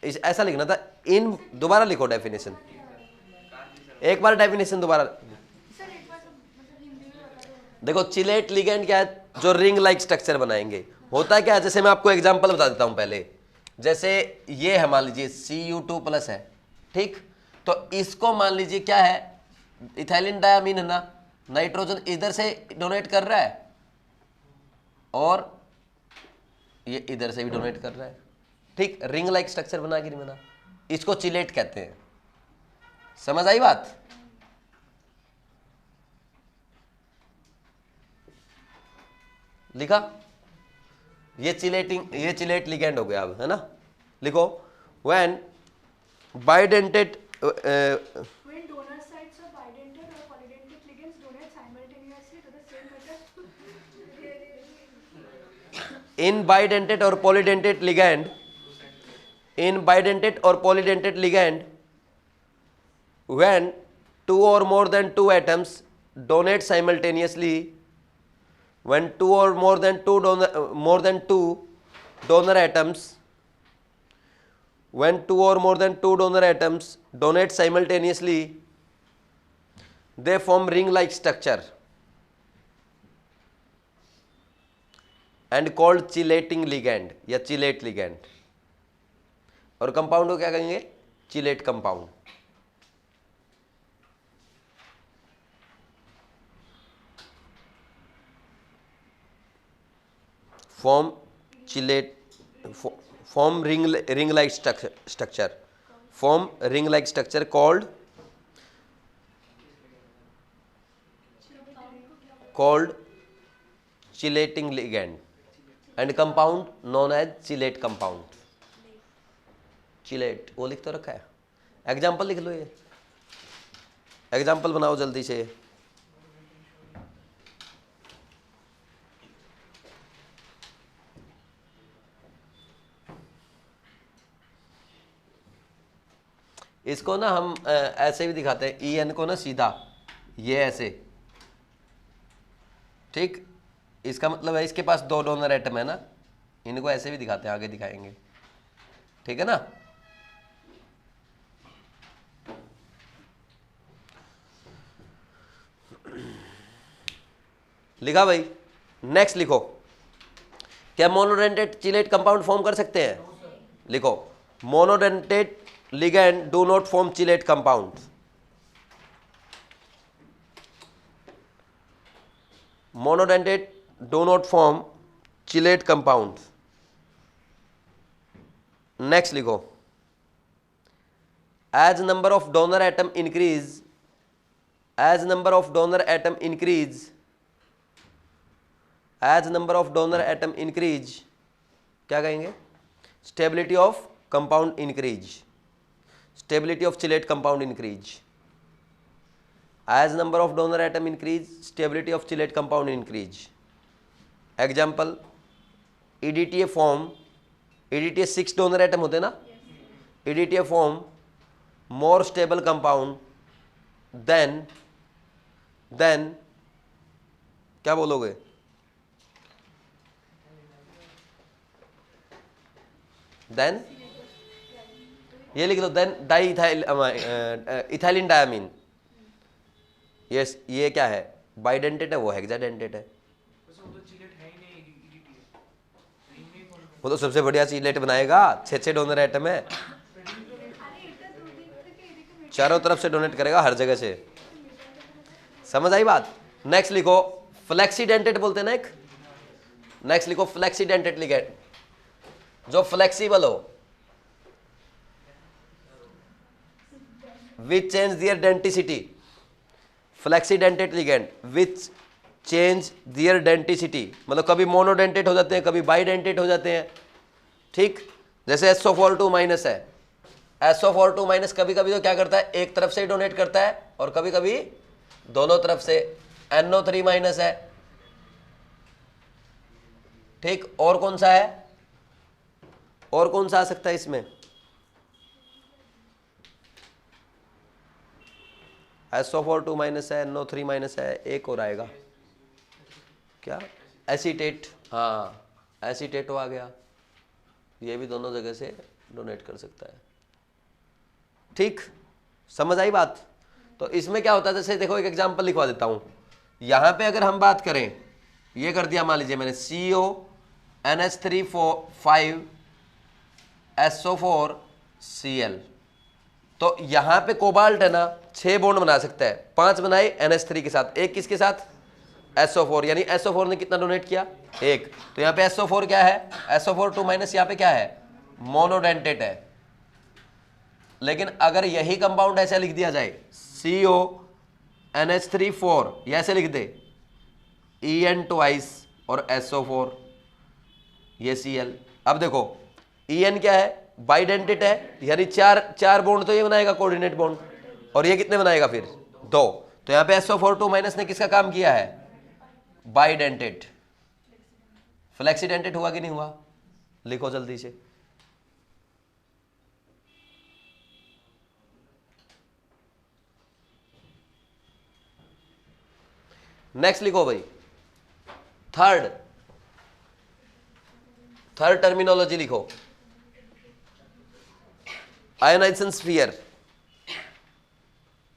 ऐसा लिखना था। इन दोबारा लिखो डेफिनेशन, एक बार डेफिनेशन दोबारा देखो। चिलेट लिगेंड क्या है, जो रिंग लाइक स्ट्रक्चर बनाएंगे। होता है क्या है, जैसे मैं आपको एग्जांपल बता देता हूं पहले। जैसे ये है, मान लीजिए Cu2+ है, ठीक। तो इसको मान लीजिए क्या है, इथाइलिन डायमीन है ना, नाइट्रोजन इधर से डोनेट कर रहा है और ये इधर से भी डोनेट कर रहा है, ठीक। रिंग लाइक स्ट्रक्चर बना के नहीं बना, इसको चिलेट कहते हैं। समझ आई बात। लिखा, ये चिलेट लिगेंड हो गया अब, है ना। लिखो when bidentate, When donor sites of bidentate or polydentate ligands donate simultaneously to the same metal. in bidentate or polydentate ligand, in bidentate or polydentate ligand, when 2 or more than 2 atoms donate simultaneously, when 2 or more than 2 donor atoms, when 2 or more than 2 donor atoms donate simultaneously, they form ring like structure and called chelating ligand या chelate ligand. और compound को क्या कहेंगे, chelate compound. Form chelate, form ring like structure form ring like structure called chelating ligand and compound known as chelate compound. Chelate वो लिख तो रखा है, एग्जाम्पल लिख लो, ये एग्जाम्पल बनाओ जल्दी से। इसको ना हम ऐसे भी दिखाते हैं, ई एन को ना सीधा ये ऐसे, ठीक, इसका मतलब है इसके पास दो डोनर एटम है ना, इनको ऐसे भी दिखाते हैं, आगे दिखाएंगे, ठीक है ना। लिखा भाई, नेक्स्ट लिखो, क्या मोनोडेंटेट चिलेट कंपाउंड फॉर्म कर सकते हैं? लिखो, monodentate ligand do not form chelate compounds. Monodentate do not form chelate compounds. Next लिखो, as number of donor atom increase, as number of donor atom increase, as number of donor atom increase, क्या कहेंगे? Stability of compound increase. Stability of chelate compound increase. As number of donor atom increase, stability of chelate compound increase. Example, EDTA form, EDTA 6 donor atom होते ना, EDTA form more stable compound than क्या बोलोगे? Then ये लिख लो, then di ethylene diamine. Yes, ये क्या है? बाइडेंटेट है, वो हेक्साडेंटेट है। वो तो सबसे बढ़िया चिलेट बनाएगा, 6 डोनर एटम है, चारों तरफ से डोनेट करेगा, हर जगह से। समझ आई बात? नेक्स्ट लिखो, फ्लेक्सीडेंटेट बोलते हैं ना एक, नेक्स्ट लिखो फ्लेक्सीडेंटेट लिगेंड, जो फ्लेक्सिबल हो, which change their denticity. Flexidentate ligand which change their denticity, मतलब कभी मोनोडेंटेट हो जाते हैं, कभी बाइडेंटेट हो जाते हैं, ठीक। जैसे SO4 माइनस है, SO4 माइनस कभी कभी तो क्या करता है, एक तरफ से डोनेट करता है और कभी कभी दोनों तरफ से। NO3 माइनस है, ठीक। और कौन सा है, और कौन सा आ सकता है इसमें? SO4 माइनस है, NO3 माइनस है, एक और आएगा क्या, एसीटेट, हाँ एसीटेटो आ गया, ये भी दोनों जगह से डोनेट कर सकता है, ठीक। समझ आई बात? तो इसमें क्या होता है, जैसे देखो एक एग्जांपल लिखवा देता हूँ, यहाँ पे अगर हम बात करें, ये कर दिया मान लीजिए मैंने CO NH3 SO4 Cl, तो यहाँ पे कोबाल्ट है ना, 6 बॉन्ड बना सकता है, 5 बनाए NH3 के साथ, एक किसके साथ, SO4, यानी SO4 ने कितना डोनेट किया, एक। तो यहाँ पे SO4 क्या है, SO4 माइनस, यहाँ पे क्या है, मोनोडेंटेट है। लेकिन अगर यही कंपाउंड ऐसे लिख दिया जाए, CO NH3 ये ऐसे लिख दे, En ट्वाइस और SO4, ये Cl। अब देखो En क्या है, बाइडेंटेट है, यानी चार बॉन्ड तो ये बनाएगा कोऑर्डिनेट बॉन्ड, और ये कितने बनाएगा फिर, 2। तो यहाँ पे SO4 माइनस ने किसका काम किया है, बाइडेंटेट। फ्लेक्सीडेंटेट हुआ कि नहीं हुआ, लिखो जल्दी से। नेक्स्ट लिखो भाई, थर्ड टर्मिनोलॉजी लिखो, ionisation sphere.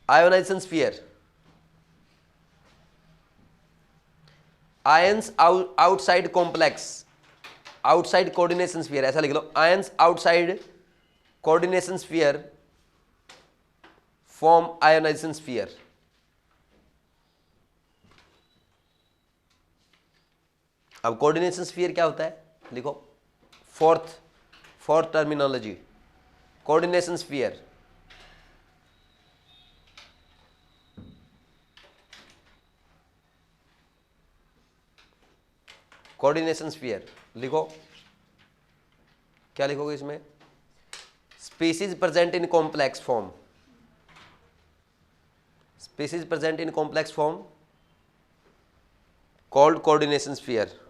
Ionisation sphere, ions outside complex, outside coordination sphere, ऐसा लिख लो, ions outside coordination sphere form ionisation sphere. अब कोऑर्डिनेशन स्फीयर क्या होता है, लिखो, fourth terminology, coordination sphere, coordination sphere लिखो। क्या लिखोगे इसमें? Species present in complex form, species present in complex form called coordination sphere.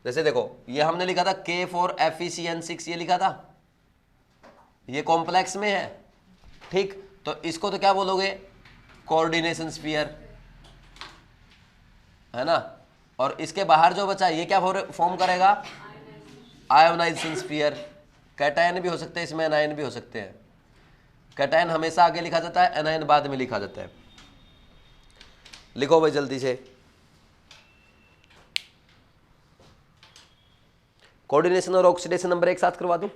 जैसे देखो ये हमने लिखा था K4FeCN6, ये लिखा था, ये कॉम्प्लेक्स में है, ठीक। तो इसको तो क्या बोलोगे? कोऑर्डिनेशन स्फीयर, है ना। और इसके बाहर जो बचा ये क्या फॉर्म करेगा? Ionisation sphere. कैटायन भी हो सकते हैं इसमें, एनायन भी हो सकते हैं। कैटायन हमेशा आगे लिखा जाता है, एनायन बाद में लिखा जाता है। लिखो भाई जल्दी से। कोऑर्डिनेशन और ऑक्सीडेशन नंबर एक साथ करवा दूं?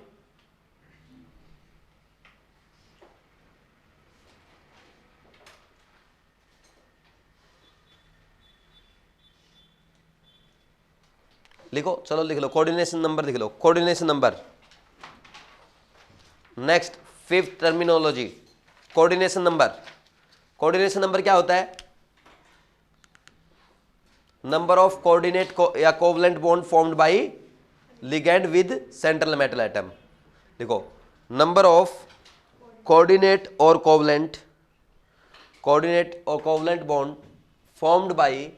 लिखो, चलो लिख लो, कोऑर्डिनेशन नंबर लिख लो, coordination number. Next fifth terminology, coordination number. Coordination number क्या होता है? नंबर ऑफ कोऑर्डिनेट या covalent bond formed by ligand with central metal atom. देखो, नंबर ऑफ कोऑर्डिनेट और covalent bond formed by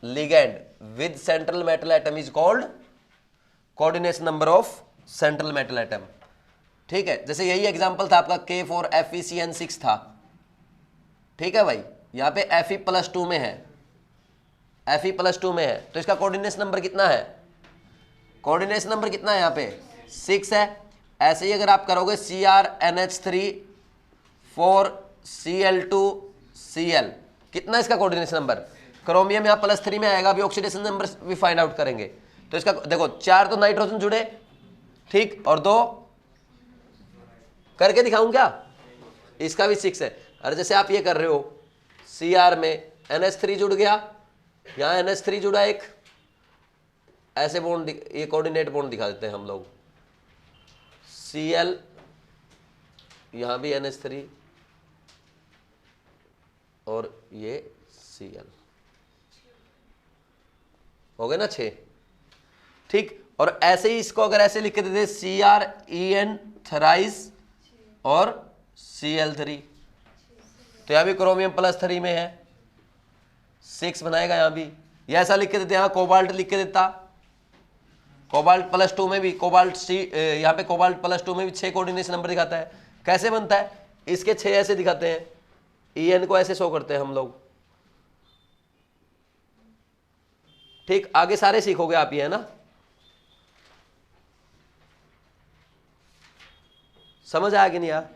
ligand with central metal atom is called coordination number of central metal atom. ठीक है, जैसे यही example था आपका K4FeCN6 था, ठीक है भाई। यहां पे Fe+2 में है, Fe+2 में है, तो इसका कोऑर्डिनेशन नंबर कितना है? कोऑर्डिनेशन नंबर कितना है? यहाँ पे 6 है। ऐसे ही अगर आप करोगे CrNH3 4Cl2Cl, कितना इसका कोऑर्डिनेशन नंबर? क्रोमियम यहाँ +3 में आएगा, अभी ऑक्सीडेशन नंबर भी फाइंड आउट करेंगे। तो इसका देखो 4 तो नाइट्रोजन जुड़े, ठीक, और 2 करके दिखाऊं क्या? इसका भी 6 है। अरे जैसे आप ये कर रहे हो, Cr में NH3 जुड़ गया, यहाँ NH3 जुड़ा एक, ऐसे बॉन्ड, ये कोऑर्डिनेट बॉन्ड दिखा देते हैं हम लोग। Cl, यहां भी NH3 और ये Cl, हो गए ना 6, ठीक। और ऐसे ही इसको अगर ऐसे लिख के देते CrEn थराइस और Cl3, तो यहां भी क्रोमियम +3 में है, 6 बनाएगा यहां भी। या ऐसा लिख के देते, यहां कोबाल्ट लिख के देता, कोबाल्ट +2 में भी, कोबाल्ट यहाँ पे कोबाल्ट +2 में भी 6 कोऑर्डिनेशन नंबर दिखाता है। कैसे बनता है? इसके 6 ऐसे दिखाते हैं, En को ऐसे शो करते हैं हम लोग, ठीक। आगे सारे सीखोगे आप ये, है ना। समझ आया कि नहीं यार?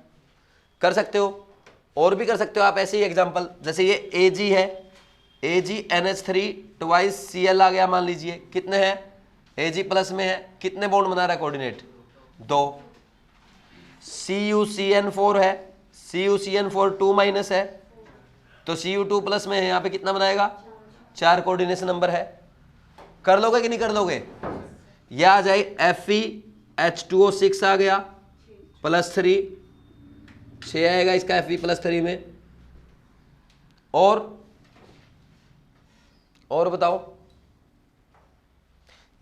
कर सकते हो, और भी कर सकते हो आप ऐसे ही एग्जांपल। जैसे ये Ag है, AgNH3 ट्वाइस Cl आ गया, मान लीजिए कितने हैं? Ag प्लस में है, कितने बॉन्ड बना रहा है कोऑर्डिनेट? 2। CuCN4 है, CuCN4 2- है, तो Cu2 प्लस में है, यहाँ पे कितना बनाएगा? 4 कोऑर्डिनेशन नंबर है। कर लोगे कि नहीं कर लोगे? यह आ जाए FeH2O6 आ गया +3, 6 आएगा इसका Fe+3 में। और बताओ,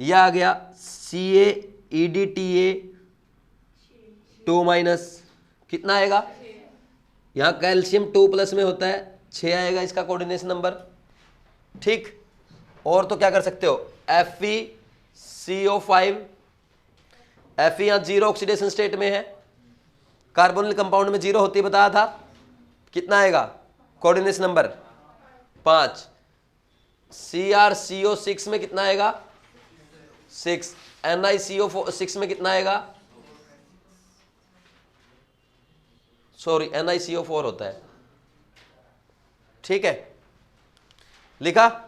यह आ गया CaEdTA2-, कितना आएगा? यहां कैल्शियम 2+ में होता है, 6 आएगा इसका कोऑर्डिनेशन नंबर, ठीक। और तो क्या कर सकते हो? FeCO5, Fe यहां 0 ऑक्सीडेशन स्टेट में है, कार्बोनिल कंपाउंड में 0 होती है, बताया था। कितना आएगा कोऑर्डिनेशन नंबर? 5। CrCO6 में कितना आएगा? 6। NiCO6 में कितना आएगा? सॉरी, NiCO4 होता है, ठीक है। लिखा?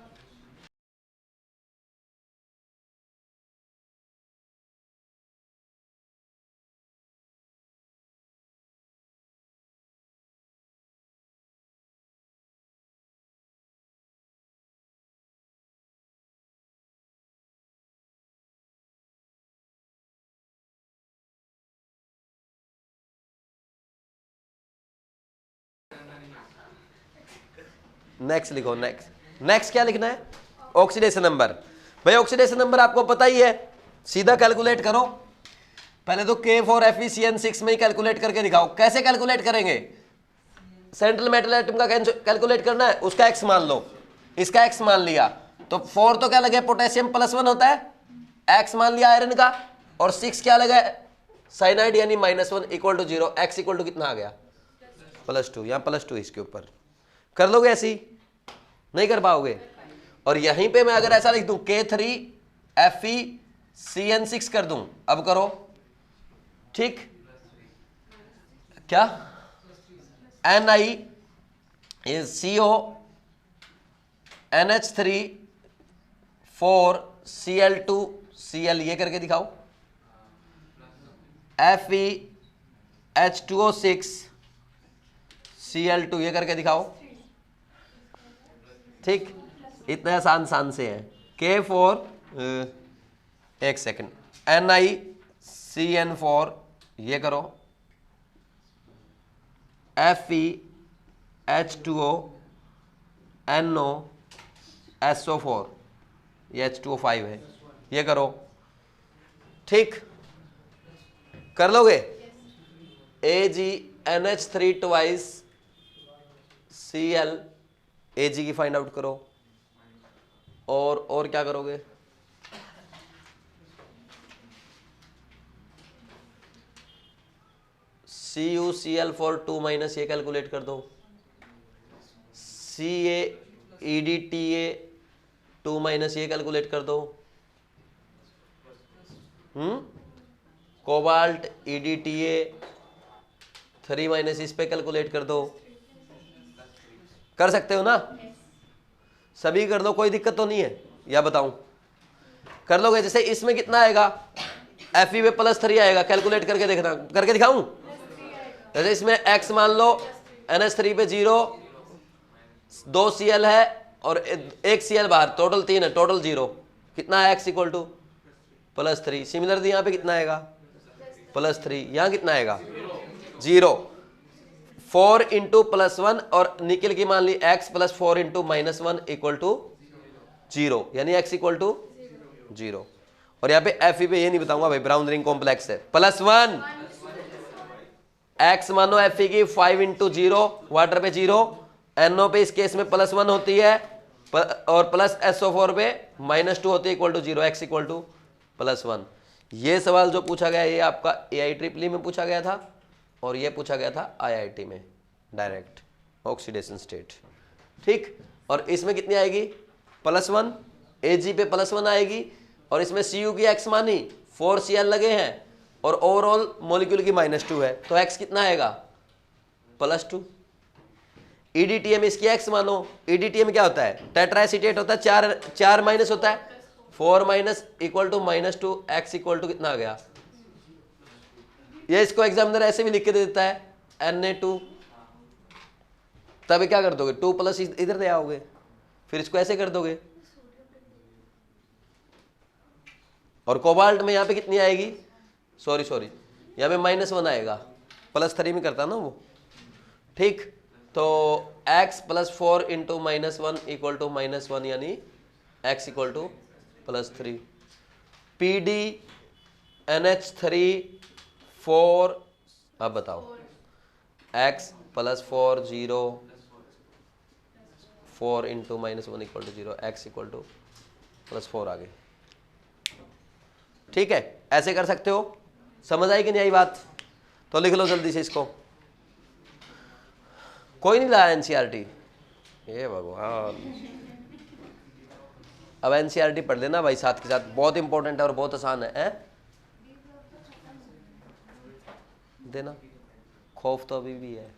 नेक्स्ट लिखो। नेक्स्ट क्या लिखना है? Oxidation number. भाई ऑक्सीडेशन नंबर आपको पता ही है, सीधा कैलकुलेट करो। पहले तो K4FeCN6 में ही कैलकुलेट करके दिखाओ। कैसे कैलकुलेट करेंगे? सेंट्रल मेटल एटम का कैलकुलेट करना है, उसका x मान लो, इसका x मान लिया, तो 4 तो क्या लगे पोटेशियम +1 होता है, x मान लिया आयरन का, और 6 क्या लगा साइनाइड यानी -1 equal to 0। x equal to कितना आ गया? +2। यहाँ +2 इसके ऊपर कर लोगे ऐसी? नहीं कर पाओगे। और यहीं पे मैं अगर ऐसा लिख दूं K3FeCN6 कर दूं, अब करो, ठीक क्या? NiCO NH3 4Cl2Cl ये करके दिखाओ। FeH2O6 Cl2 ये करके दिखाओ। ठीक, इतना आसान से है। K4 एक सेकंड, NiCN4 ये करो, FeH2O NOSO4 ये H2O5 है, ये करो। ठीक, कर लोगे? AgNH3 ट्वाइस Cl Ag की फाइंड आउट करो। और क्या करोगे? CuCl4 2- ये कैलकुलेट कर दो। CaEdTA 2- ये कैलकुलेट कर दो। कोबाल्ट EdTA 3- इस पे कैलकुलेट कर दो। कर सकते हो ना? सभी कर दो, कोई दिक्कत तो नहीं है, या बताऊं? कर लोगे? जैसे इसमें कितना आएगा? Fe में +3 आएगा, कैलकुलेट करके देखना, करके दिखाऊं? जैसे इसमें x मान लो, NH3 पे 0, 2 Cl है और 1 Cl बाहर, टोटल 3 है, टोटल 0। कितना है? x equal to +3। सिमिलरली यहाँ पे कितना आएगा? +3। यहाँ कितना आएगा? 0। 4 इंटू +1 और निकल की मान ली x + 4 इंटू -1 इक्वल टू 0, यानी x इक्वल टू 0। और यहाँ पे Fe पे ये नहीं बताऊंगा भाई, ब्राउन रिंग कॉम्प्लेक्स है। +1 x मानो Fe की 5 इंटू 0, वाटर पे 0, NO पे इस केस में +1 होती है, और +SO4 पे -2 होती है, equal to 0, x equal to +1। ये सवाल जो पूछा गया ये आपका AIEEE में पूछा गया था, और ये पूछा गया था IIT में डायरेक्ट, ऑक्सीडेशन स्टेट। ठीक, और इसमें कितनी आएगी? +1, Ag पे +1 आएगी, और इसमें Cu की x मानी, 4 Cl लगे हैं, और ओवरऑल मॉलिक्यूल की -2 है, तो x कितना आएगा? +2। EDTA में इसकी x मानो, EDTA में क्या होता है? टेट्राएसीटेट होता है, 4 माइनस होता है, 4- equal to -2, x equal to कितना आ गया? ये इसको एग्जामिनर ऐसे भी लिख के दे देता है Na2, तब क्या कर दोगे? 2+ इधर ले आओगे, फिर इसको ऐसे कर दोगे। और कोबाल्ट में यहाँ पे कितनी आएगी? सॉरी यहाँ पे -1 आएगा, +3 में करता ना वो। ठीक, तो x + 4 इंटू -1 इक्वल टू -1, यानी x इक्वल टू +3। PdNH3 4, अब बताओ, x + 4 0, 4 into -1 equal to 0, x equal to +4 आ गई। ठीक है, ऐसे कर सकते हो। समझ आई कि नहीं आई बात? तो लिख लो जल्दी से इसको। कोई नहीं लाया NCERT? ये भगवान, अब NCERT पढ़ लेना भाई साथ के साथ, बहुत इंपॉर्टेंट है और बहुत आसान है। देना, खौफ तो अभी भी है।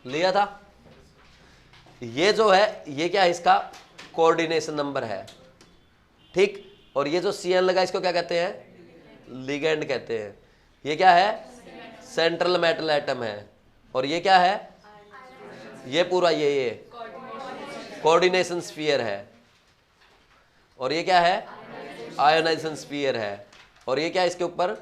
लिया था ये जो है, ये क्या है? इसका कोऑर्डिनेशन नंबर है। ठीक, और ये जो CN लगा इसको क्या कहते हैं? लिगेंड कहते हैं। ये क्या है? सेंट्रल मेटल एटम है। और ये क्या है? ये पूरा ये कोऑर्डिनेशन स्फीयर है। और ये क्या है? आयोनाइजेशन स्फीयर है। और ये क्या है इसके ऊपर?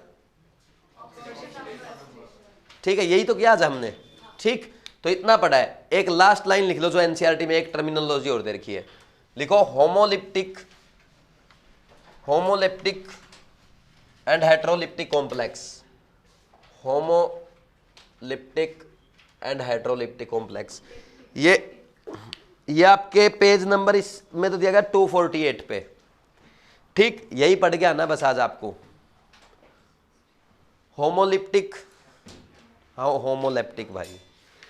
ठीक है, यही तो किया आज हमने। ठीक, तो इतना पढ़ा है। एक लास्ट लाइन लिख लो जो एनसीईआरटी में एक टर्मिनोलॉजी और दे रखी है, लिखो homoleptic and हेटेरोलिप्टिक complex. Homoleptic and हेटेरोलिप्टिक complex, ये आपके पेज नंबर इसमें तो दिया गया 248 पे। ठीक, यही पढ़ के आना बस आज आपको। होमोलिप्टिक, हाँ होमोलेप्टिक भाई,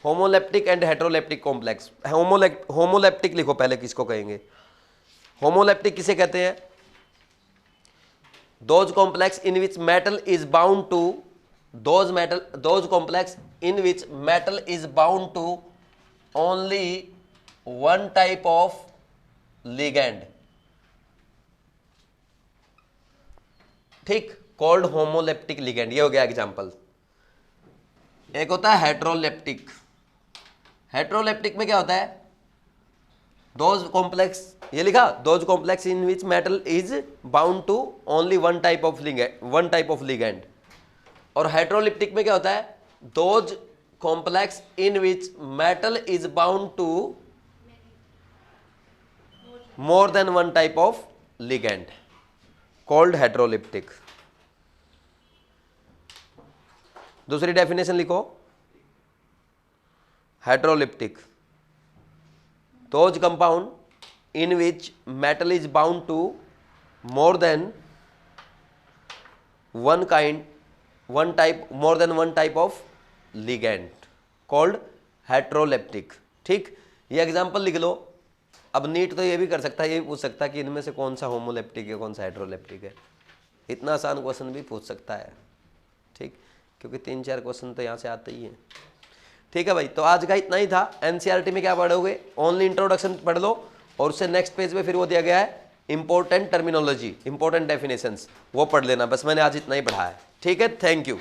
homoleptic and heteroleptic complex. Homoleptic लिखो पहले, किसको कहेंगे? होमोलेप्टिक किसे कहते हैं? Those complex in which metal is bound to those complex in which metal is bound to only one type of ligand. ठीक, कॉल्ड होमोलेप्टिक लिगैंड। ये हो गया एग्जांपल। एक होता है हेटेरोलेप्टिक। हेटेरोलेप्टिक में क्या होता है? दोज कॉम्प्लेक्स, ये लिखा, those complex in which metal is bound to only one type of ligand. और हेटेरोलिप्टिक में क्या होता है? Those complex in which metal is bound to more than one type of ligand, called heteroleptic. दूसरी definition लिखो, heteroleptic, those compound in which metal is bound to more than one type of ligand, called heteroleptic. ठीक, ये example लिख लो। अब NEET तो ये भी कर सकता है, ये भी पूछ सकता है कि इनमें से कौन सा होमोलेप्टिक है, कौन सा हेटेरोलेप्टिक है। इतना आसान क्वेश्चन भी पूछ सकता है। ठीक, क्योंकि 3-4 क्वेश्चन तो यहाँ से आते ही हैं। ठीक है भाई, तो आज का इतना ही था। एनसीईआरटी में क्या पढ़ोगे? ओनली इंट्रोडक्शन पढ़ लो, और उससे नेक्स्ट पेज पे फिर वो दिया गया है इंपॉर्टेंट टर्मिनोलॉजी, इंपॉर्टेंट डेफिनेशंस, वो पढ़ लेना। बस मैंने आज इतना ही पढ़ा है। ठीक है, थैंक यू।